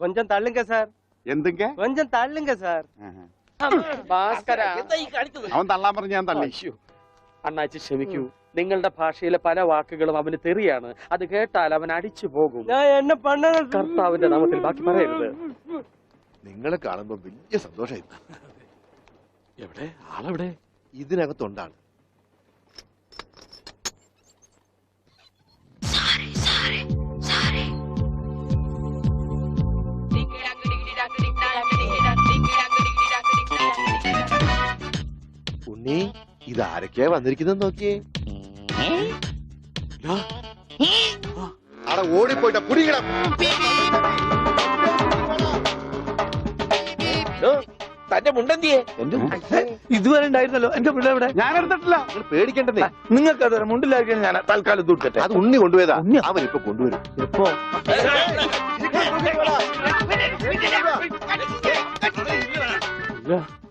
கொஞ்சம் தள்ளுங்க சார். എന്തൊക്കെ கொஞ்சம் தள்ளுங்க சார். ഭാസ്കര, അവൻ തള്ളാൻ പറഞ്ഞ ഞാൻ തള്ളി. അണ്ണാച്ചി ക്ഷമിക്കൂ. നിങ്ങളുടെ ഭാഷയിലെ പല വാക്കുകളും അവന് തെറിയാണ്. അത് കേട്ടാൽ അവൻ അടിച്ചു പോകും. ഞാൻ എന്നെ പണ്ണ കർത്താവിന്റെ നാമത്തിൽ ബാക്കി പറയരുത്. നിങ്ങളെ കാണുമ്പോ വലിയ സന്തോഷമായി. എവിടെ ആളെവിടെ? ഇതിനകത്തൊണ്ടാണ്. ഉണ്ണി, ഇതാരൊക്കെയാ വന്നിരിക്കുന്നത് നോക്കിയേ. അവിടെ ഓടിപ്പോയിട്ട പുടിക്കണം. തന്റെ മുണ്ടെന്തിയെ? ഇതുവരെ ഉണ്ടായിരുന്നല്ലോ എന്റെ പിള്ളേ ഇവിടെ. ഞാൻ എടുത്തിട്ടില്ല. നിങ്ങൾ പേടിക്കേണ്ടതേ. നിങ്ങൾക്ക് അത് മുണ്ടിലായിരിക്കും. ഞാൻ തൽക്കാലം ദൂരട്ടെ. അത് ഉണ്ണി കൊണ്ടുപോയതാ. അവൻ ഇപ്പൊ കൊണ്ടുവരും. എപ്പോ?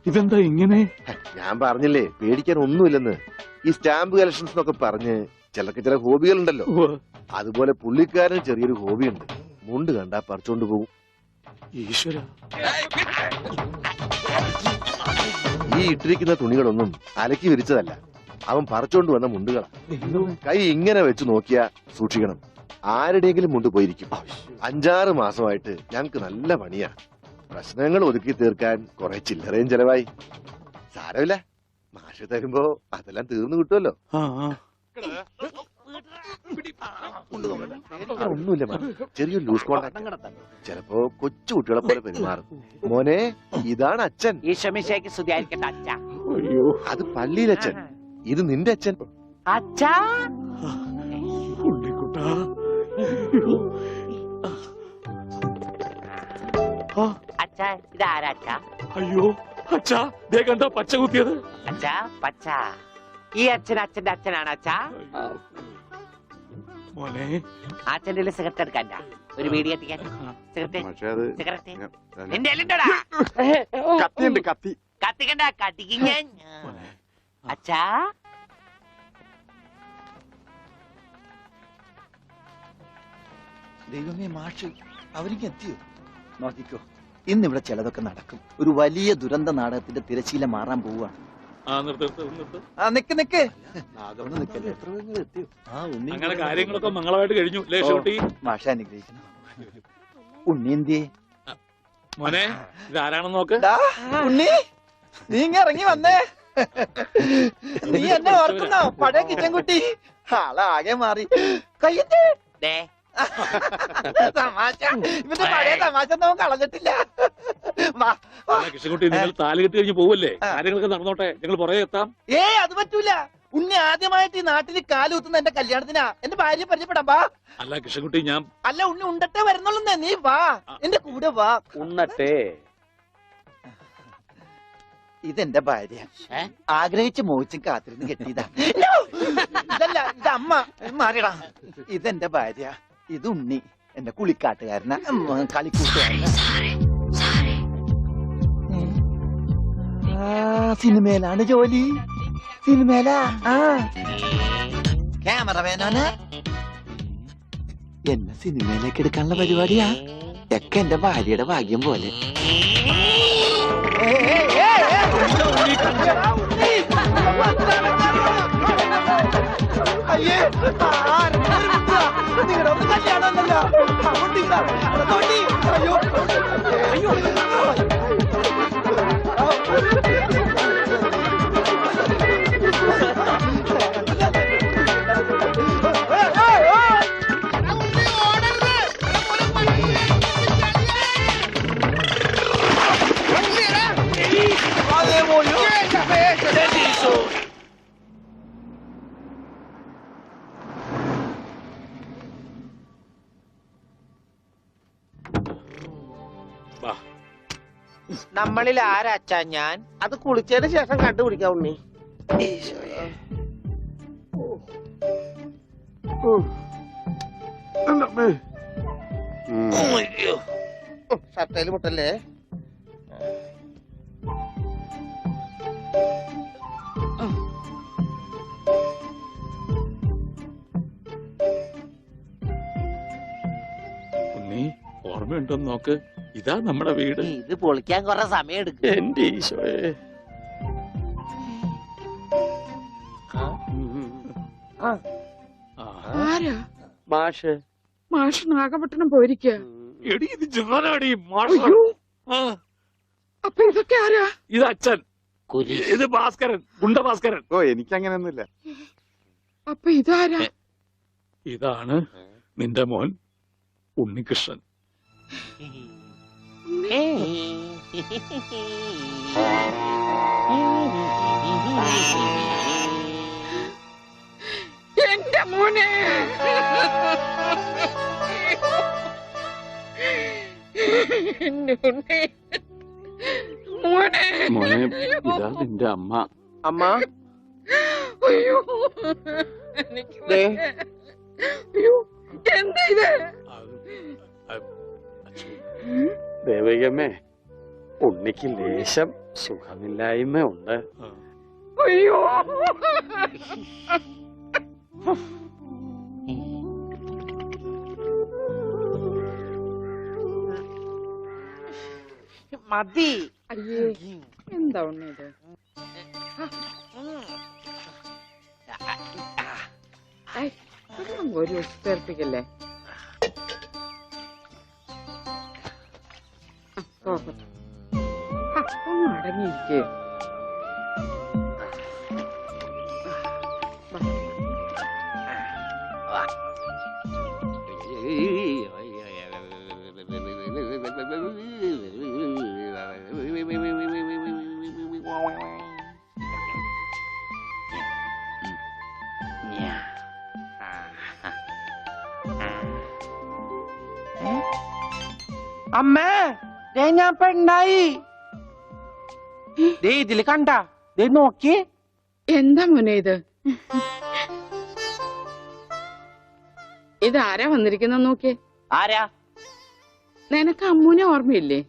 ഇതെന്താ ഇങ്ങനെ? ഞാൻ പറഞ്ഞില്ലേ പേടിക്കാൻ ഒന്നുമില്ലെന്ന്. ഈ സ്റ്റാമ്പ് കളക്ഷൻസ് എന്നൊക്കെ പറഞ്ഞ് ചിലർക്ക് ചില ഹോബികളുണ്ടല്ലോ. അതുപോലെ പുള്ളിക്കാരന് ചെറിയൊരു ഹോബിയുണ്ട്. മുണ്ട് കണ്ടാ പറിച്ചോണ്ട് പോകും. ഈശ്വര, ഈ ഇട്ടിരിക്കുന്ന തുണികളൊന്നും അലക്കി വിരിച്ചതല്ല. അവൻ പറിച്ചോണ്ട് വന്ന മുണ്ടുകളാ. കൈ ഇങ്ങനെ വെച്ച് നോക്കിയാ സൂക്ഷിക്കണം, ആരുടെയെങ്കിലും മുണ്ട് പോയിരിക്കും. 5-6 മാസമായിട്ട് ഞങ്ങക്ക് നല്ല പണിയാ. പ്രശ്നങ്ങൾ ഒതുക്കി തീർക്കാൻ കുറെ ചില്ലറയും ചെലവായി. സാരമില്ല, മാഷ് തരുമ്പോ അതെല്ലാം തീർന്നു കിട്ടുമല്ലോ. ഒന്നുമില്ല, ചെറിയൊരു ലൂസ് കോണ്ടാക്ട്. ചിലപ്പോ കൊച്ചു കുട്ടികളെ പോലെ പെരുമാറും. മോനെ, ഇതാണ് അച്ഛൻ. അത് പള്ളിയിലച്ഛൻ. ഇത് നിന്റെ അച്ഛൻ. അയ്യോ അച്ഛാ, ദേ കണ്ടോ പച്ച കുത്തിയത്? അച്ഛാ പച്ച. ഈ അച്ഛൻ അച്ഛന്റെ അച്ഛനാണ് അച്ഛാ. മോനെ, അച്ഛന്റെ സിഗരറ്റ് എടുക്കണ്ട, ഒരു വീഡിയോ എത്തിക്കാൻ. പക്ഷെ അത് സിഗരറ്റ് എന്റെ എല്ലുണ്ടോടാ? കത്തിയുണ്ട്, കത്തി. കത്തിക്കണ്ട, കത്തിക്കും ഞാൻ. അച്ഛാ ദൈവമേ, മാഷ് അവർക്ക് എത്തിയോ? നോക്കിക്കോ, ഇന്നിവിടെ ചിലതൊക്കെ നടക്കും. ഒരു വലിയ ദുരന്ത നാടകത്തിന്റെ തിരശീല മാറാൻ പോവുകയാണ്. നിക്ക് അങ്ങനെ കാര്യങ്ങളൊക്കെ മംഗളമായിട്ട് കഴിഞ്ഞു. മാഷ അനുഗ്രഹിക്കണം. ഉണ്ണി എന്തിയെ? മോനെ, ഇതാരാണെന്ന് നോക്ക്. ഉണ്ണി, നീ ഇങ്ങ ഇറങ്ങി വന്നേ. നീ എന്നെ ഓർക്കുന്നോ? പഴയ കിച്ചൻ കുട്ടി. ആളാകെ മാറി. കയ്യേ തമാശ. ഇവന്റെ പഴയ തമാശ ഒന്നും കളഞ്ഞിട്ടില്ല. കൃഷ്ണൻകുട്ടി, നിങ്ങൾ താലി കെട്ടി കഴിഞ്ഞ് പോവല്ലേ? കാര്യങ്ങളൊക്കെ നടന്നോട്ടെ, ഞങ്ങൾ പുറകെ എത്താം. അത് പറ്റൂല. ഉണ്ണി ആദ്യമായിട്ട് ഈ നാട്ടിൽ കാലുകുത്തുന്ന എന്റെ കല്യാണത്തിനാ. എന്റെ ഭാര്യ പരിചയപ്പെടാം, വാ. അല്ല കൃഷ്ണൻകുട്ടി, ഞാൻ അല്ല ഉണ്ണി ഉണ്ടട്ടെ വരുന്നുള്ളൂ. നീ വാ, എന്റെ കൂടെ വാ. ഉണ്ണട്ടെ. ഇതെന്റെ ഭാര്യ. ആഗ്രഹിച്ച് മോഹിച്ചും കാത്തിരുന്ന് കെട്ടിയതാ. ഇതല്ല, ഇത് അമ്മ. മാറിയടാ. ഇതെന്റെ ഭാര്യ. ഇത് ഉണ്ണി, എന്റെ കുളിക്കാട്ടുകാരന, കളിക്കൂട്ടുകാരന. സിനിമയിലാണ് ജോലി. സിനിമയിലാ. ക്യാമറമാനാണ്. എന്നെ സിനിമയിലേക്ക് എടുക്കാനുള്ള പരിപാടിയാ. ഒക്കെ എന്റെ ഭാര്യയുടെ ഭാഗ്യം പോലെ. അയ്യേ, നിങ്ങളുടെ ഒന്ന് കല്യാണമല്ലോ. അയ്യോ അയ്യോ, നമ്മളിൽ ആരാച്ചാ ഞാൻ? അത് കുളിച്ചതിന് ശേഷം കണ്ടുപിടിക്കാം ഉണ്ണി. ഷർട്ടയില് മുട്ടല്ലേ? ഉണ്ണി, ഓർമ്മയുണ്ടോന്ന് നോക്ക്. ഇതാ നമ്മുടെ വീട്. ഇത് പൊളിക്കാൻ കുറെ സമയം എടുക്കും. എന്റെ ഈശോയെ. ആരാ? മാഷ്. മാഷ് നാഗപട്ടണം പോയിരിക്കുക. എടി ഇത് ജാനാടി അപ്പൊ ഇതൊക്കെ ആരാ? ഇത് അച്ഛൻ. കുരി. ഇത് ഭാസ്കരൻ, ഗുണ്ട ഭാസ്കരൻ. ഓ എനിക്കങ്ങനെയൊന്നുമില്ല. അപ്പൊ ഇതാരാ? ഇതാണ് നിന്റെ മോൻ ഉണ്ണികൃഷ്ണൻ. എന്റെ മോനെ. എന്റെ ഉണ്ണി. മോനെ. മോനെ ഇതാ നിന്റെ അമ്മ. അമ്മ അയ്യോ എനിക്ക് വയ്യ. അയ്യോ എന്താ ഇത്? ദേവകമ്മേ, ഉണ്ണിക്ക് ലേശം സുഖമില്ലായ്മ ഉണ്ട്. അയ്യോ മതി. അയ്യേ എന്താ ഉണ്ണി ഇത്? ഒരു ഉത്തേർപ്പിക്കല്ലേ. ഒന്ന് അടങ്ങിയിരിക്കേ. അമ്മേ, ദേ ഞാൻ പെണ്ണായി. ദേ ഇതില് കണ്ട, ദേ നോക്കി. എന്താ മോനെ ഇത്? ഇതാരാ വന്നിരിക്കുന്ന നോക്കിയേ. ആരാ? നിനക്ക് അമ്മൂനെ ഓർമ്മയില്ലേ?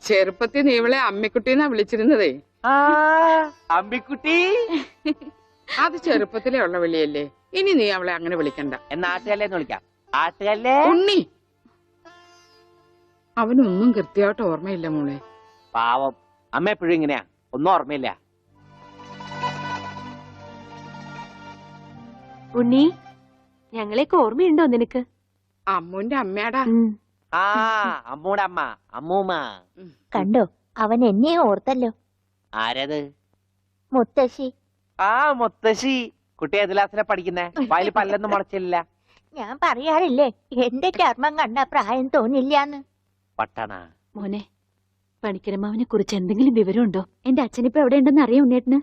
ചെറുപ്പത്തിൽ നീ ഇവളെ അമ്മിക്കുട്ടിന്നാ വിളിച്ചിരുന്നതേ. അമ്മിക്കുട്ടി. അത് ചെറുപ്പത്തിലേ ഉള്ള വിളിയല്ലേ. ഇനി നീ അവളെ അങ്ങനെ വിളിക്കണ്ട. എന്നാ ആട്ടുകല്ലേന്ന് വിളിക്കാം. ആട്ടുകല്ലേ. ഉണ്ണി. അവനൊന്നും കൃത്യമായിട്ട് ഓർമ്മയില്ല മോളെ. പാവം. അമ്മ എപ്പോഴും ഇങ്ങനെയാ, ഒന്നും ഓർമ്മയില്ല. ഉണ്ണി, ഞങ്ങളെയൊക്കെ ഓർമ്മയുണ്ടോ നിനക്ക്? അമ്മൂന്റെ അമ്മയാടാ. ആ അമ്മൂടെ അമ്മ, അമ്മൂമ്മ. കണ്ടോ, അവൻ എന്നെ ഓർത്തല്ലോ. ആരത്? മുത്തശ്ശി. ആ മുത്തശ്ശി. കുട്ടി ഏത് ക്ലാസ്സിലാ പഠിക്കുന്നേ? വായിൽ പല്ലൊന്നും മുളച്ചില്ല. ഞാൻ പറയാറില്ലേ, എന്റെ ചർമ്മം കണ്ട പ്രായം തോന്നില്ലാന്ന്. പട്ടണ. മോനെ, പണിക്കരമാവിനെ കുറിച്ച് എന്തെങ്കിലും വിവരമുണ്ടോ? എന്റെ അച്ഛനിപ്പോ എവിടെ ഉണ്ടെന്ന് അറിയാം ഉണ്ണേട്ടന്?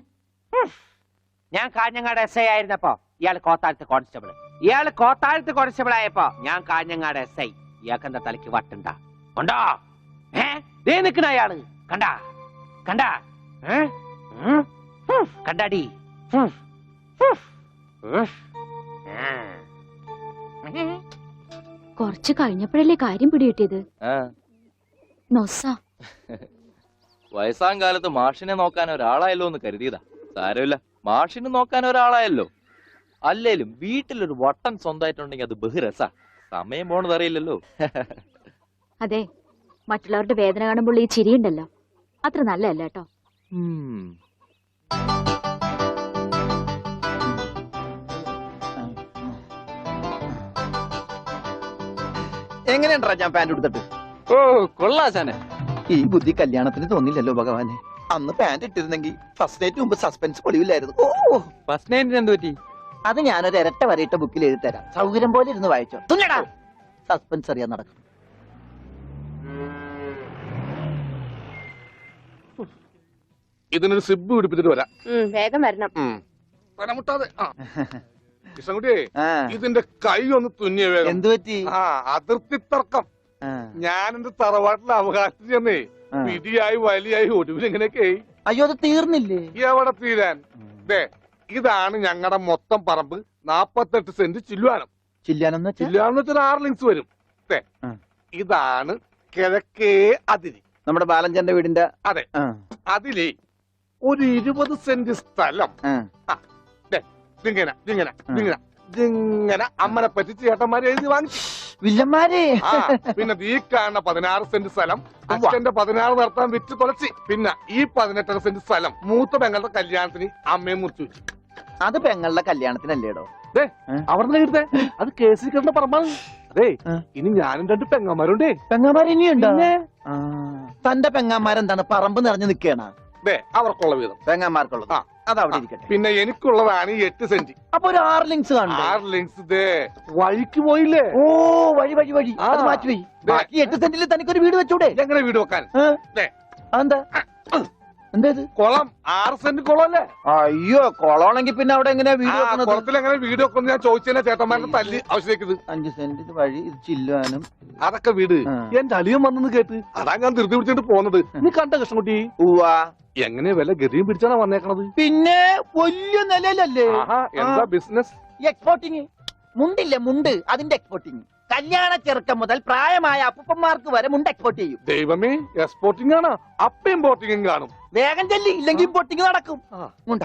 ഞാൻ കാഞ്ഞങ്ങാട് SI ആയിരുന്നപ്പോ ഇയാള് കോത്താഴത്ത് കോൺസ്റ്റബിൾ ആയപ്പോ ഞാൻ കാഞ്ഞങ്ങാട് SI. ഇയാൾക്ക് എന്താ തലയ്ക്ക് വട്ടുണ്ട? ഉണ്ടോ? ദേ നിക്കണ അയാള്. കണ്ടാ കണ്ടാ കണ്ടാടി. കുറച്ച് കഴിഞ്ഞപ്പോഴല്ലേ കാര്യം പിടികിട്ടിയത്. നൊസ. വയസ്സാം കാലത്ത് മാഷിനെ നോക്കാൻ ഒരാളായല്ലോ എന്ന് കരുതിയതാ. സാരമില്ല, മാഷിനെ നോക്കാൻ ഒരാളായല്ലോ. അല്ലേലും വീട്ടിലൊരു വട്ടൻ സ്വന്തമായിട്ടുണ്ടെങ്കിൽ അത് ബഹുരസാ. സമയം പോണത് അറിയില്ലല്ലോ. അതെ, മറ്റുള്ളവരുടെ വേദന കാണുമ്പോൾ ഈ ചിരിയുണ്ടല്ലോ, അത്ര നല്ലതല്ല കേട്ടോ. എങ്ങനെയുണ്ടാ ഞാൻ പാന്റ് എടുത്തിട്ട്? ഓ കൊള്ളാശാനെ. ഈ ബുദ്ധി കല്യാണത്തിന് തോന്നില്ലല്ലോ ഭഗവാനെ. അന്ന് പാന്റ് ഇട്ടിരുന്നെങ്കിൽ ഫസ്റ്റ് നൈറ്റ് മുമ്പ് സസ്പെൻസ് പൊളിവില്ലായിരുന്നു. ഓ ഫസ്റ്റ് നൈറ്റിന് എന്ത് പറ്റി? അത് ഞാനൊരു ഇരട്ട വരയിട്ട ബുക്കിൽ എഴുതി തരാം. സൗകര്യം പോലെ ഇരുന്ന് വായിച്ചോ. തുന്നടാ, സസ്പെൻസ് അറിയാൻ നടക്കും. ഇതിനൊരു സിബ് പിടിപ്പിച്ചിട്ട് വരാം. വേഗം വരണം. മുട്ടാതെ. കൃഷ്ണൻകുട്ടിയെ, ഇതിന്റെ കൈ ഒന്ന് തുന്നിയ വേഗം. എന്തു പറ്റി? അതിർത്തി തർക്കം. ഞാൻ എന്റെ തറവാട്ടിലെ അവകാശം ചെന്നേ പിടിയായി വലിയായി ഒടുവിൽ എങ്ങനെയൊക്കെ. അയ്യോ, അത് തീർന്നില്ലേ? എവിടെ തീരാൻ? ഇതാണ് ഞങ്ങളുടെ മൊത്തം പറമ്പ്. 48 സെന്റ് ചില്ലുവാനം. ചില്ലാനം ചില്ലുവാനം വെച്ചാൽ 6 ലിങ്സ് വരും. ഇതാണ് കിഴക്കേ അതിരി. നമ്മുടെ ബാലഞ്ചന്റെ വീടിന്റെ. അതെ, അതിലേ ഒരു 20 സെന്റ് സ്ഥലം ഇങ്ങനെ അമ്മനെ പറ്റി ചേട്ടന്മാരെ എഴുതി വാങ്ങിച്ചു. വില്ലന്മാരെ ആ പിന്നെ ഈ കാണുന്ന 16 സെന്റ് സ്ഥലം അച്ഛന്റെ 16 നടത്താൻ വിറ്റ് തുളച്ചി. പിന്നെ ഈ 18 സെന്റ് സ്ഥലം മൂത്ത പെങ്ങളുടെ കല്യാണത്തിന് അമ്മയെ മുറിച്ചു വെച്ചു. അത് പെങ്ങളുടെ കല്യാണത്തിനല്ലേടോ? അവിടെ എടുത്തേ അത് കേസിൽ കിടന്ന പറമ്പാണ്. അതെ ഇനി ഞാനും 2 പെങ്ങന്മാരുണ്ടേ. പെങ്ങന്മാർ ഇനിയുണ്ടോ? തന്റെ പെങ്ങന്മാരെന്താണ് പറമ്പ് നിറഞ്ഞു നിൽക്കണ? അവർക്കുള്ള വീതം പെങ്ങന്മാർക്കുള്ളത് അതവിടെ ഇരിക്കട്ടെ. പിന്നെ എനിക്കുള്ളതാണ് ഈ 8 സെന്റ്. അപ്പൊ ഒരു 6 ലിങ്സ് കാണും. 6 ലിങ്സ് വഴിക്ക് പോയില്ലേ? ഓ വഴി വഴി വഴി അത് മാറ്റിപ്പോയി. ബാക്കി 8 സെന്റിൽ തനിക്കൊരു വീട് വെച്ചൂടെ? എങ്ങനെ വീട് വെക്കാൻ? എന്താ എന്തേത്? കുളം 6 സെന്റ് കുളമല്ലേ? അയ്യോ കുളമാണെങ്കിൽ പിന്നെ അവിടെ എങ്ങനെയാ വീട് വെക്കുന്നത്? കുളത്തിൽ എങ്ങനെ വീട് വെക്കുന്നത് ഞാൻ ചോദിച്ചതിനെ ചേട്ടന്മാരുടെ തല്ലി ആവശ്യത്തേക്ക് 5 സെന്റ് വഴി ചില്ലുവാനും അതൊക്കെ വീട്. എന്റെ അളിയൻ വന്നെന്ന് കേട്ട് അതാ ഞാൻ ധൃതി പിടിച്ചിട്ട് പോന്നത്. നീ കണ്ട കൃഷ്ണൻകുട്ടി? ഉവ്വാ. എങ്ങനെ വില ഗതിയും പിടിച്ചാണ് വന്നേക്കണത്? പിന്നെ വലിയ നിലയിലല്ലേ? എന്താ ബിസിനസ്? എക്സ്പോർട്ടിങ്. മുണ്ടില്ലേ മുണ്ട്, അതിന്റെ എക്സ്പോർട്ടിങ്. കല്യാണ ചെറുക്കം മുതൽ പ്രായമായ അപ്പൂപ്പന്മാർക്ക് വരെ മുണ്ട് എക്സ്പോർട്ട് ചെയ്യും. ദൈവമേ, എക്സ്പോർട്ടിംഗ് ആണ്. അപ്പ ഇമ്പോർട്ടിംഗും കാണും. വേഗം ചെല്ലി, ഇല്ലെങ്കിൽ ഇമ്പോർട്ടിംഗ് നടക്കും. മുണ്ട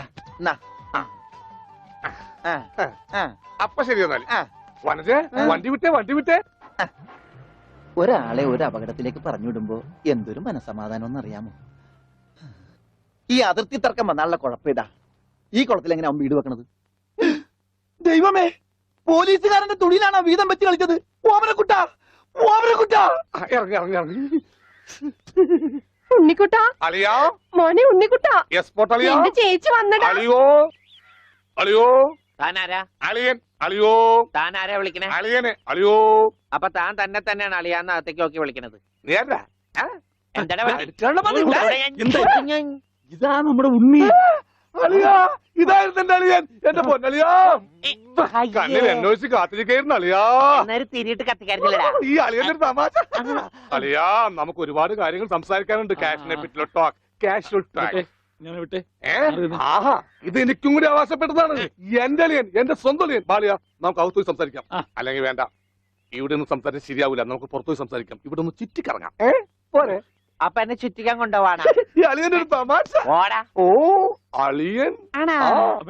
അപ്പ ശരി എന്നാല് വനജേ വണ്ടി വിട്ടേ. ഒരാളെ ഒരു അപകടത്തിലേക്ക് പറഞ്ഞുവിടുമ്പോ എന്തൊരു മനസമാധാനം എന്നറിയാമോ? ഈ അതിർത്തി തർക്കം വന്നാലുള്ള കുഴപ്പമിതാ. ഈ കുളത്തിൽ എങ്ങനെ അവൻ വീട് വെക്കണത്? ദൈവമേ, പോലീസുകാരന്റെ തുണിയിലാണോ വീതം വെച്ച് കളിച്ചത്? ഓമനക്കുട്ടാ ഇറങ്ങി ഉണ്ണിക്കുട്ടാ, അളിയാ മോനെ ഉണ്ണിക്കുട്ടാ, എക്സ്പോർട്ട് അളിയാ. എന്റെ ചേച്ചി വന്നടാ. അളിയോ താനാരാ? അളിയൻ. അളിയോ താനാരാ വിളിക്കണേ? അളിയനെ. അളിയോ അപ്പൊ താൻ തന്നെ തന്നെയാണ് അളിയാന്ന് അകത്തേക്ക് നോക്കി വിളിക്കണത്? നീ ആരാ? ഇതാ നമ്മുടെ ഉണ്ണി. അളിയാ ഇതായിരുന്നു എന്റെ അളിയൻ. എന്റെ പൊന്നളിയാ, കണ്ണിൽ അന്വേഷിച്ച് കാത്തിരിക്കായിരുന്നു അളിയാ. തിരിയിട്ട് കത്തിക്കാരില്ലടാ ഈ അളിയന്റെ ഒരു തമാശ. അളിയാ നമുക്ക് ഒരുപാട് കാര്യങ്ങൾ സംസാരിക്കാനുണ്ട്. കാഷിനെ പറ്റിയുള്ള ടോക്ക്, കാഷ്വൽ ടോക്ക്. ആഹാ, ഇത് എനിക്കും കൂടി അവകാശപ്പെട്ടതാണ്. എന്റെ അളിയൻ, എന്റെ സ്വന്തം അളിയൻ. ബാലിയ, നമുക്ക് അകത്ത് പോയി സംസാരിക്കാം. അല്ലെങ്കിൽ വേണ്ട, ഇവിടെ നിന്ന് സംസാരിക്കാൻ ശരിയാവില്ല. നമുക്ക് പുറത്തു പോയി സംസാരിക്കാം. ഇവിടെ ഒന്ന് ചുറ്റിക്കറങ്ങാം. പോരെ? അപ്പൊ എന്നെ ചുറ്റിക്കാൻ കൊണ്ടുപോവാണ്. ഈ അളിയന്റെ ഒരു തമാശ. ഓ അളിയൻ.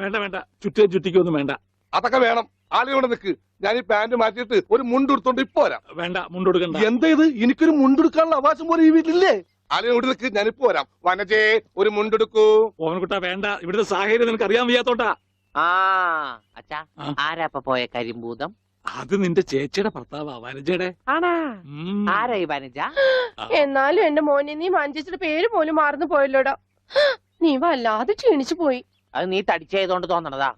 വേണ്ട ചുറ്റിക്കൊന്നും വേണ്ട. അതൊക്കെ വേണം. ആളിയോടെ നിക്ക്. ഞാൻ ഈ പാന്റ് മാറ്റിയിട്ട് ഒരു മുണ്ടെടുത്തോണ്ട് ഇപ്പൊ വരാം. വേണ്ട, മുണ്ടെടുക്കണ്ട. എന്താ ഇത്? എനിക്കൊരു മുണ്ടെടുക്കാനുള്ള അവകാശം പോലെ ഈ വീട്ടിലില്ലേ? ആളിയോട് നിക്ക്, ഞാനിപ്പോ വരാം. വനജേ ഒരു മുണ്ടെടുക്കൂ. ഓമനക്കുട്ടാ വേണ്ട, ഇവിടുത്തെ സാഹചര്യം നിനക്ക് അറിയാൻ വയ്യാത്തോട്ടാ. അച്ഛാ, ആരാ പോയ കരിമ്പൂതം? അത് നിന്റെ ചേച്ചിയുടെ ഭർത്താവാ, വനജയുടെ. ആരാ ഈ വനജ? എന്നാലും എന്റെ മോനെ, നീ മഞ്ചേച്ചിയുടെ പേര് പോലും മറന്നു പോയല്ലോടാ. നീ വല്ലാതെ ക്ഷീണിച്ചു പോയി. അത് നീ തടിച്ചതുകൊണ്ട് തോന്നണതാ.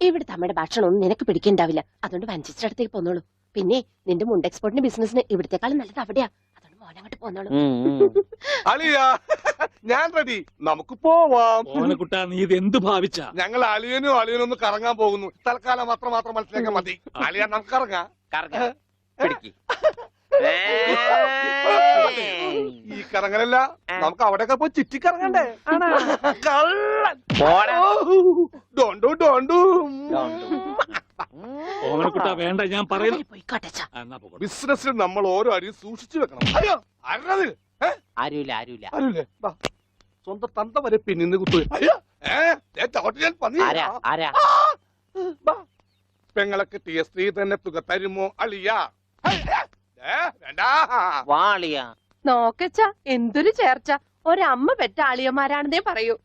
ഇവിടുത്തെ അമ്മയുടെ ഭക്ഷണം ഒന്നും നിനക്ക് പിടിക്കണ്ടാവില്ല. അതുകൊണ്ട് മഞ്ചേച്ചിയുടെ അടുത്തേക്ക് പോന്നോളൂ. പിന്നെ നിന്റെ മുണ്ട് എക്സ്പോർട്ടിന്റെ ബിസിനസിന് ഇവിടത്തെക്കാളും നല്ലത് അവിടെയാ. അതുകൊണ്ട് മോനങ്ങോട്ട് പോന്നോളൂ. അളിയാ ഞാൻ റെഡി, നമുക്ക് പോവാം. ഓമനക്കുട്ടാ, നീ ഇത് എന്ത് ഭാവിച്ച? ഞങ്ങൾ അളിയനും ഒന്ന് കറങ്ങാൻ പോകുന്നു. തൽക്കാലം മാത്രം മനസ്സിലാക്കാൻ മതി. അളിയാ നമുക്ക് ഇറങ്ങാം. ഈ കറങ്ങലല്ല, നമുക്ക് അവിടെയൊക്കെ പോയി ചുറ്റിക്കറങ്ങണ്ടേ? ഓമനക്കുട്ടാ വേണ്ട, ഞാൻ പറയുന്നു. ബിസിനസ്സിൽ നമ്മൾ ഓരോ അടിയും സൂക്ഷിച്ചു വെക്കണം. അയ്യോ ആരുമില്ല. സ്വന്തം തന്ത വരെ പിന്നിന്ന് കുത്തു. പെങ്ങളൊക്കെ ടിയ സ്ത്രീ തന്നെ തുക തരുമോ അളിയാ? നോക്കച്ച, എന്തൊരു ചേർച്ച. ഒരമ്മ പെറ്റ ആളിയന്മാരാണെന്നേ പറയൂ.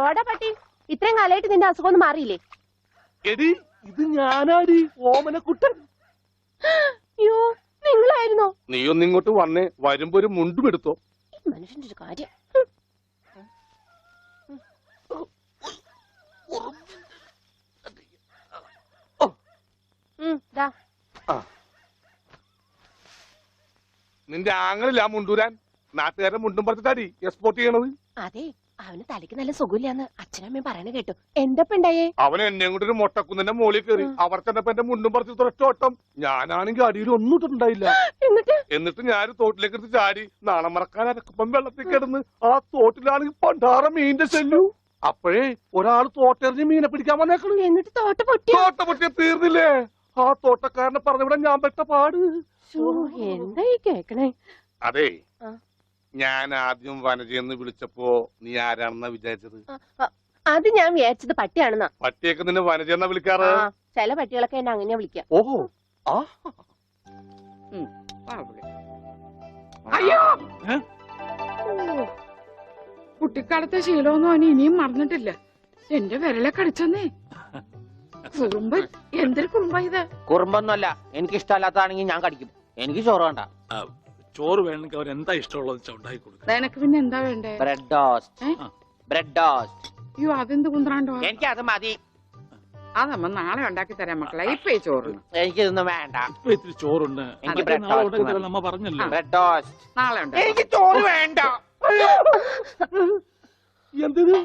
ഓടാ പട്ടി, ഇത്രയും കാലമായിട്ട് നിന്റെ അസുഖം ഒന്നും മാറിയില്ലേ? എടി ഇത് ഞാനാടി, ഓമനക്കുട്ടൻ. അയ്യോ, നിങ്ങളായിരുന്നോ? നീ ഒന്നിങ്ങോട്ട് വന്നേ. വരുമ്പോ ഒരു മുണ്ടും എടുത്തോ. മനുഷ്യന്റെ ഒരു കാര്യം. നിന്റെ ആങ്ങളില്ല മുണ്ടൂരാൻ. നാട്ടുകാരെ മുണ്ടും പറഞ്ഞിട്ടാടി എക്സ്പോർട്ട് ചെയ്യണത്. അതെ, അവന് തലയ്ക്ക് നല്ല സുഖമില്ലാന്ന് അച്ഛനമ്മയും പറയണ കേട്ടു. എന്തപ്പണ്ടായേ? അവൻ എന്നെ കൊണ്ട് ഒരു മൊട്ടക്കുന്നിന്റെ മോളിൽ കയറി. അവർ ചെന്നപ്പോ എന്റെ മുണ്ടും പറിച്ച് ഒറ്റോട്ടം. ഞാനാണെങ്കിൽ അടിയിൽ ഒന്നും ഇട്ടിട്ടുണ്ടായില്ല. എന്നിട്ട് ഞാൻ തോട്ടിലേക്ക് എടുത്ത് ചാടി. നാണം മറക്കാൻ അരക്കപ്പം വെള്ളത്തിൽ കിടന്ന് ആ തോട്ടിലാണെങ്കിൽ പണ്ടാറ മീനിന്റെ ചെല്ലു. അപ്പോഴേ ഒരാൾ തോട്ടെറിഞ്ഞ് മീനെ പിടിക്കാൻ വന്നേക്കണു. എന്നിട്ട് തോട്ട പൊട്ടിയ തീർന്നില്ലേ? ആ തോട്ടക്കാരനെ പറഞ്ഞവിടെ ഞാൻ പെട്ട പാട്. എന്തായി കേക്കണേ? അതെ, ഞാൻ ആദ്യം വനജയെന്ന് വിളിച്ചപ്പോ നീ ആരാണെന്നാ വിചാരിച്ചത്? അത് ഞാൻ വിചാരിച്ചത് പട്ടിയാണെന്നാ. പട്ടിയൊക്കെ നിന്നെ വനജെന്ന വിളിക്കാറ്. ആ, ചില പട്ടികളൊക്കെ എന്നെ അങ്ങനെയാ വിളിക്കാം. ഓഹോ ആ വാ വിളി. അയ്യോ കുട്ടിക്കാലത്തെ ശീലമൊന്നും അവന് ഇനിയും മറന്നിട്ടില്ല. എന്റെ വിരലെ കടിച്ചെന്നേ. കുറുമ്പ്, എന്തൊരു കുറുമ്പ ഇത്. കുറുമ്പൊന്നുമല്ല, എനിക്ക് ഇഷ്ടമല്ലാത്തതാണെങ്കിൽ ഞാൻ കടിക്കും. എനിക്ക് ചോറ് വേണ്ട. ചോറ് വേണമെങ്കിൽ അവർ എന്താ ഇഷ്ടമുള്ളത് ഉണ്ടാക്കി കൊടുക്കും. നിനക്ക് പിന്നെ എന്താ വേണ്ടേ? Bread toast. Bread toast. അയ്യോ അതെന്ത് കുന്ത്രാണ്ടോ. എനിക്ക് അത് മതി. അതമ്മ നാളെ ഉണ്ടാക്കി തരാം മക്കളെ. ഇപ്പൊ ഈ ചോറ് എനിക്കിതൊന്നും വേണ്ട. ഇപ്പൊ ഇത്തിരി ചോറുണ്ട്. എനിക്ക് ബ്രെഡ് നാളെ ടോസ്റ്റ് ഉണ്ടാക്കി നമ്മ പറഞ്ഞല്ലോ. Bread toast. നാളെ ഉണ്ടാക്കി. എനിക്ക് ചോറ് വേണ്ട. എന്തത്?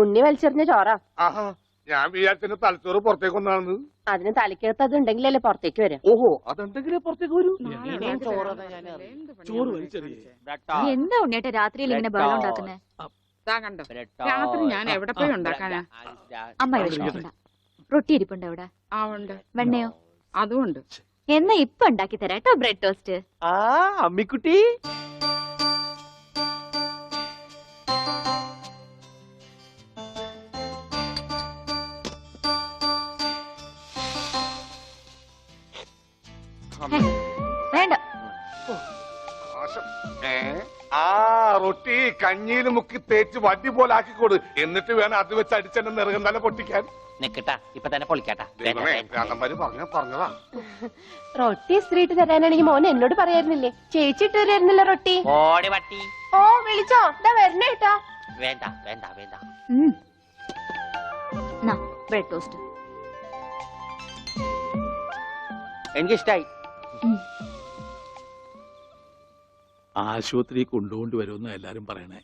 ഉണ്ണി വലിച്ചെറിഞ്ഞ ചോറാ. ആഹാ, ഞാൻ വിചാരിച്ചെന്റെ തലച്ചോറ് പുറത്തേക്ക് ഒന്നാണെന്ന്. അതിന് തലക്കകത്ത് അത് ഉണ്ടെങ്കിലല്ലേ പുറത്തേക്ക് വരാം. ഓഹോ, അതെന്തെങ്കിലും പുറത്തേക്ക് വരൂ. നാളെ ഇനിയും ഉണ്ടാക്കി ചോറ് തരാം. ഞാൻ അറിയാം. എന്ത് പണിയാ ചോറ് ഇവിടെ വലിച്ചെറിയേ. കാണിച്ചേ? ബ്രെഡ് നീ ടോസ്റ്റ്. എന്താ ഉണ്ണിയേട്ടാ രാത്രിയിൽ ഇങ്ങനെ ബഹളം ഉണ്ടാക്കുന്നേ? ദാ കണ്ടോ, ബ്രെഡ് രാത്രി ഞാൻ ടോസ്റ്റ്. എവിടെ പോയി ഉണ്ടാക്കാനാ? അമ്മ വിഷമിക്കണ്ട. റൊട്ടി ഇരിപ്പുണ്ട് അവിടെ. ആ ഉണ്ട്, വെണ്ണയോ? അതും ഉണ്ട്. എന്നാ ഇപ്പൊ ഉണ്ടാക്കി തരാം കേട്ടോ ബ്രെഡ് ടോസ്റ്റ്. ആ അമ്മിക്കുട്ടി വേണ്ട. ആ റൊട്ടി കഞ്ഞിയിൽ മുക്കി തേച്ച് വടി പോലെ ആക്കിക്കോട്. എന്നിട്ട് വേണം അത് വെച്ച് അടിച്ചെന്നെ നിറകം തന്നെ പൊട്ടിക്കാൻ. നിക്കട്ടാ, ഇപ്പൊ തന്നെ പൊളിക്കാട്ടാ. ദൈവമേ, ഭ്രാന്തന്മാര് പറഞ്ഞതാ. റൊട്ടി ഇസ്ത്രീട്ട് തരാനാണെങ്കിൽ മോൻ എന്നോട് പറയായിരുന്നില്ലേ? ചേച്ചി ഇട്ട് തരായിരുന്നില്ല റൊട്ടി. ഓടി പട്ടി. ഓ വിളിച്ചോ, ഇതാ വരണേട്ടാ. വേണ്ട വേണ്ട വേണ്ട. Bread toast. എനിക്കിഷ്ടായി. ആശുപത്രി കൊണ്ടുകൊണ്ട് വരുമെന്ന് എല്ലാരും പറയണേ.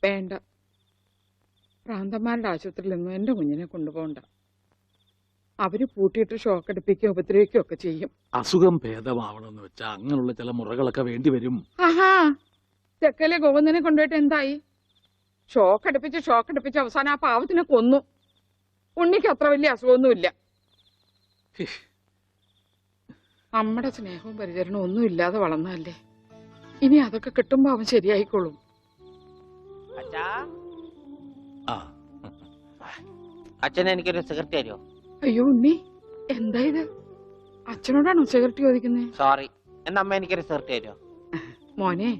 വേണ്ട, ഭ്രാന്തന്മാരുടെ ആശുപത്രിയിലൊന്നും എന്റെ കുഞ്ഞിനെ കൊണ്ടുപോകണ്ട. അവര് പൂട്ടിയിട്ട് ഷോക്ക് അടിപ്പിക്കുകയോ ഉപദ്രവിക്കുകയോ ഒക്കെ ചെയ്യും. അസുഖം ഭേദമാവണമെന്ന് വെച്ചാൽ അങ്ങനെയുള്ള ചില മുറകളൊക്കെ വേണ്ടി വരും. ആഹാ, തെക്കലെ ഗോവിന്ദനെ കൊണ്ടുപോയിട്ട് എന്തായി? ഷോക്ക് അടുപ്പിച്ച് അവസാനം ആ പാവത്തിനെ കൊന്നു. ഉണ്ണിക്ക് അത്ര വലിയ അസുഖമൊന്നുമില്ല. നമ്മുടെ സ്നേഹവും പരിചരണവും ഒന്നും ഇല്ലാതെ വളർന്നതല്ലേ. ഇനി അതൊക്കെ കിട്ടുമ്പോ അവൻ ശരിയായിക്കോളും. അച്ഛാ, ആ അച്ഛൻ എനിക്കൊരു സിഗരറ്റ് തരുമോ? അയ്യോ ഉണ്ണി, എന്താ ഇത്? അച്ഛനോടാണോ സിഗരറ്റ് ചോദിക്കുന്നേ? സോറി. എന്നാ അമ്മ എനിക്കൊരു സിഗരറ്റ് തരുമോ? മോനെ,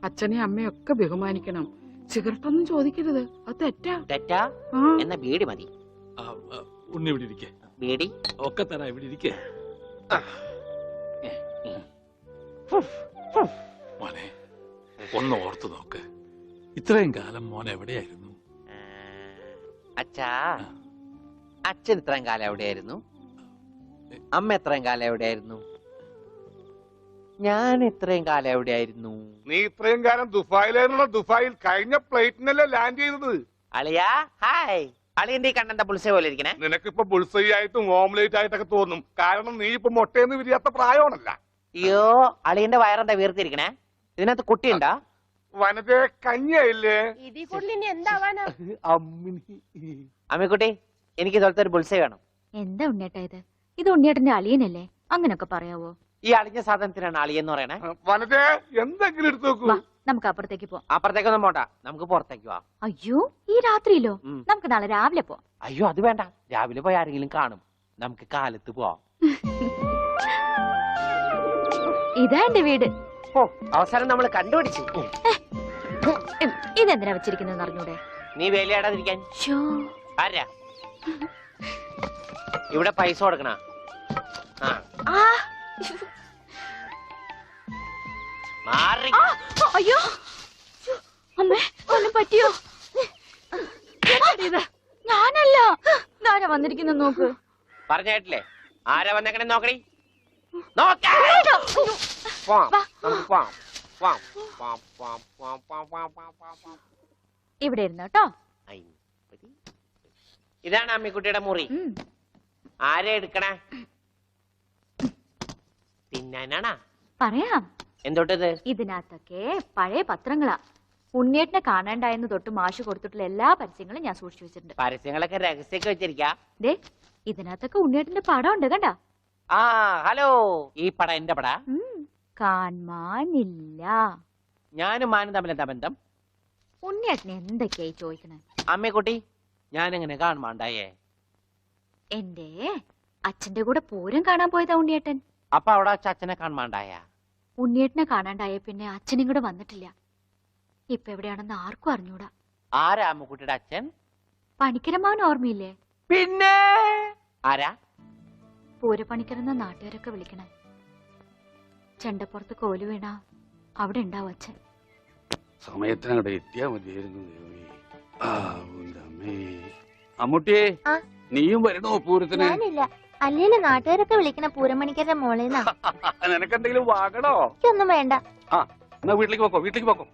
അച്ഛനെയും അമ്മയും ഒക്കെ ബഹുമാനിക്കണം. സിഗരറ്റ് ഒന്നും ചോദിക്കരുത്, അത് തെറ്റാ. തെറ്റാ? ആ, എന്നാ ബീഡി മതി. ഉണ്ണി ഇവിടെ ഇരിക്കേ. ബീഡി ഒക്കെ തരാ, ഇവിടെ ഇരിക്കേ. മോനെ ഒന്ന് ഓർത്തു നോക്ക്. ഇത്രയും കാലം മോൻ എവിടെയായിരുന്നു? അച്ഛാ, അച്ഛൻ ഇത്രയും കാലം എവിടെയായിരുന്നു? അമ്മ എത്രയും കാലം എവിടെയായിരുന്നു? ഞാൻ ഇത്രയും കാലം എവിടെയായിരുന്നു? നീ ഇത്രയും കാലം ദുബായിലായിരുന്നുള്ള ദുബായിൽ കഴിഞ്ഞ ഫ്ലൈറ്റിനല്ലേ ലാൻഡ് ചെയ്തത്. അളിയാ ഹായ്. അളിയന്റെ ഈ കണ്ണെന്താ പുളിസ പോലെ ഇരിക്കണേ? നിനക്കിപ്പോ ബുൾസൈ ആയിട്ടും ഓംലേറ്റ് ആയിട്ടൊക്കെ തോന്നും. കാരണം നീ ഇപ്പൊ മുട്ടയെന്ന് വിരിയാത്ത പ്രായമാണല്ല. അയ്യോ, അളിയന്റെ വയറെന്താ വീർത്തിരിക്കണേ? ഇതിനകത്ത് കുട്ടിയുണ്ടാ? വനത്തെ കഞ്ഞിയായില്ലേ? ഇതിൽ കൂടുതൽ ഇനി എന്താവാനാ? അമ്മിക്കുട്ടി, എനിക്ക് ഇതുപോലത്തെ ഒരു ബുൾസൈ വേണം. എന്താ ഉണ്ണിയേട്ടാ ഇത്? ഇത് ഉണ്ണിയേട്ടന്റെ അളിയനല്ലേ? അങ്ങനൊക്കെ പറയാവോ? ഈ അളിഞ്ഞ സാധനത്തിനാണ് അളിയെന്ന് പറയണേ. വനത്തെ എന്തെങ്കിലും എടുത്തു നോക്കൂ. വാ, നമുക്ക് അപ്പുറത്തേക്ക് പോവാം. അപ്പുറത്തേക്കൊന്നും പോണ്ട, നമുക്ക് പുറത്തേക്ക് പോവാം. അയ്യോ, ഈ രാത്രിയിലോ? ഉം. നമുക്ക് നാളെ രാവിലെ പോവാം. അയ്യോ അത് വേണ്ട, രാവിലെ പോയി ആരെങ്കിലും കാണും. നമുക്ക് കാലത്ത് പോവാം. ഇതാ എന്റെ വീട്. ഓ, അവസാനം നമ്മൾ കണ്ടുപിടിച്ചു. ഇതെന്തിനാ വെച്ചിരിക്കുന്നത് അറിഞ്ഞൂടെ? നീ വേലയാടാതിരിക്കാൻ. ശ്ശോ. ആരാ ഇവിടെ പൈസ കൊടുക്കണ? ആ, മാറി. ആ, അയ്യോ, അമ്മേ, ഒന്നും പറ്റിയോ? ഇത് ഞാനല്ല. ആരാ വന്നിരിക്കുന്ന നോക്ക്. പറഞ്ഞ കേട്ടില്ലേ? ആരാ വന്നേക്കണേ നോക്കണി. നോക്കാം. ഇവിടെ ഇരുന്നു കേട്ടോ. ഇതാണ് അമ്മിക്കുട്ടിയുടെ മുറി. ആരെ എടുക്കണേ? തിന്നാനാണാ? പറയാം. എന്തോട്ടത്? ഇതിനകത്തൊക്കെ പഴയ പത്രങ്ങളാ. ഉണ്ണിയേട്ടനെ കാണാണ്ടായെന്ന് തൊട്ട് മാഷ് കൊടുത്തിട്ടുള്ള എല്ലാ പരസ്യങ്ങളും ഞാൻ സൂക്ഷിച്ചു വെച്ചിട്ടുണ്ട്. പരസ്യങ്ങളൊക്കെ രഹസ്യൊക്കെ വെച്ചിരിക്കാ. ദേ, ഇതിനകത്തൊക്കെ ഉണ്ണിയേട്ടന്റെ പടം ഉണ്ട് കണ്ടാ. ആ ഹലോ, ഈ പട എന്റെ പട. കാണാനില്ല. ഞാനും മാനും തമ്മിൽ എന്താ ബന്ധം? ഉണ്ണിയേട്ടനെ എന്തൊക്കെയായി ചോദിക്കണേ? അമ്മക്കുട്ടി, ഞാൻ എങ്ങനെ കാണുമാണ്ടായേ? എന്റെ അച്ഛന്റെ കൂടെ പൂരം കാണാൻ പോയതാ ഉണ്ണിയേട്ടൻ. അപ്പൊ അവിടെ വെച്ച് അച്ഛനെ കാണുമാണ്ടായ? ഉണ്ണിയേട്ടനെ കാണാണ്ടായ പിന്നെ അച്ഛനും കൂടെ വന്നിട്ടില്ല. ഇപ്പൊ എവിടെയാണെന്ന് ആർക്കും അറിഞ്ഞൂടാ. ആരാ അമ്മുക്കുട്ടിയുടെ അച്ഛൻ? പണിക്കരമാവൻ ഓർമ്മയില്ലേ? പിന്നെ ആരാ? പൂരപ്പണിക്കരെന്ന നാട്ടുകാരൊക്കെ വിളിക്കണേ. ചെണ്ടപ്പുറത്ത് കോലു വീണ അവിടെ ഉണ്ടാവും അച്ഛൻ. സമയത്തിനവിടെ എത്തിയാ മതിയായിരുന്നു. അമ്മൂട്ടിയെ, ആ? നീയും വരണോ പൂരത്തിന്? ഞാനില്ല. അല്ലേല് നാട്ടുകാരൊക്കെ വിളിക്കണ പൂരമണിക്കരുടെ മോളേന്നാ. നിനക്കെന്തെങ്കിലും വാങ്ങണോ? എനിക്കൊന്നും വേണ്ട. എന്നാ വീട്ടിലേക്ക് പോക്കോ, വീട്ടിലേക്ക് പോക്കോ.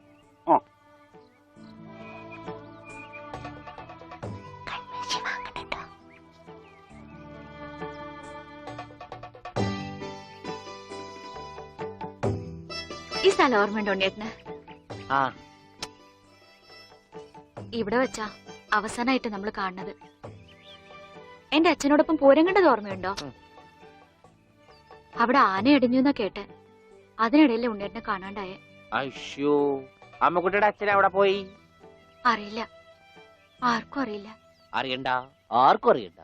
ഈ സ്ഥലം ഓർമ്മയുണ്ടോ ഉണ്ണിയേട്ടന്? ആ, ഇവിടെ വെച്ചാ അവസാനമായിട്ട് നമ്മൾ കാണുന്നത്. എന്റെ അച്ഛനോടൊപ്പം പൂരം കണ്ടത് ഓർമ്മയുണ്ടോ? അവിടെ ആന ഇടിഞ്ഞു എന്നാ കേട്ടെ. അതിനിടയിലെ ഉണ്ണിയേട്ടനെ കാണാണ്ടായേ. അയ്യോ, അമ്മുക്കുട്ടിയുടെ അച്ഛൻ അവിടെ പോയി? അറിയില്ല, ആർക്കും അറിയില്ല. അറിയണ്ട, ആർക്കും അറിയണ്ട.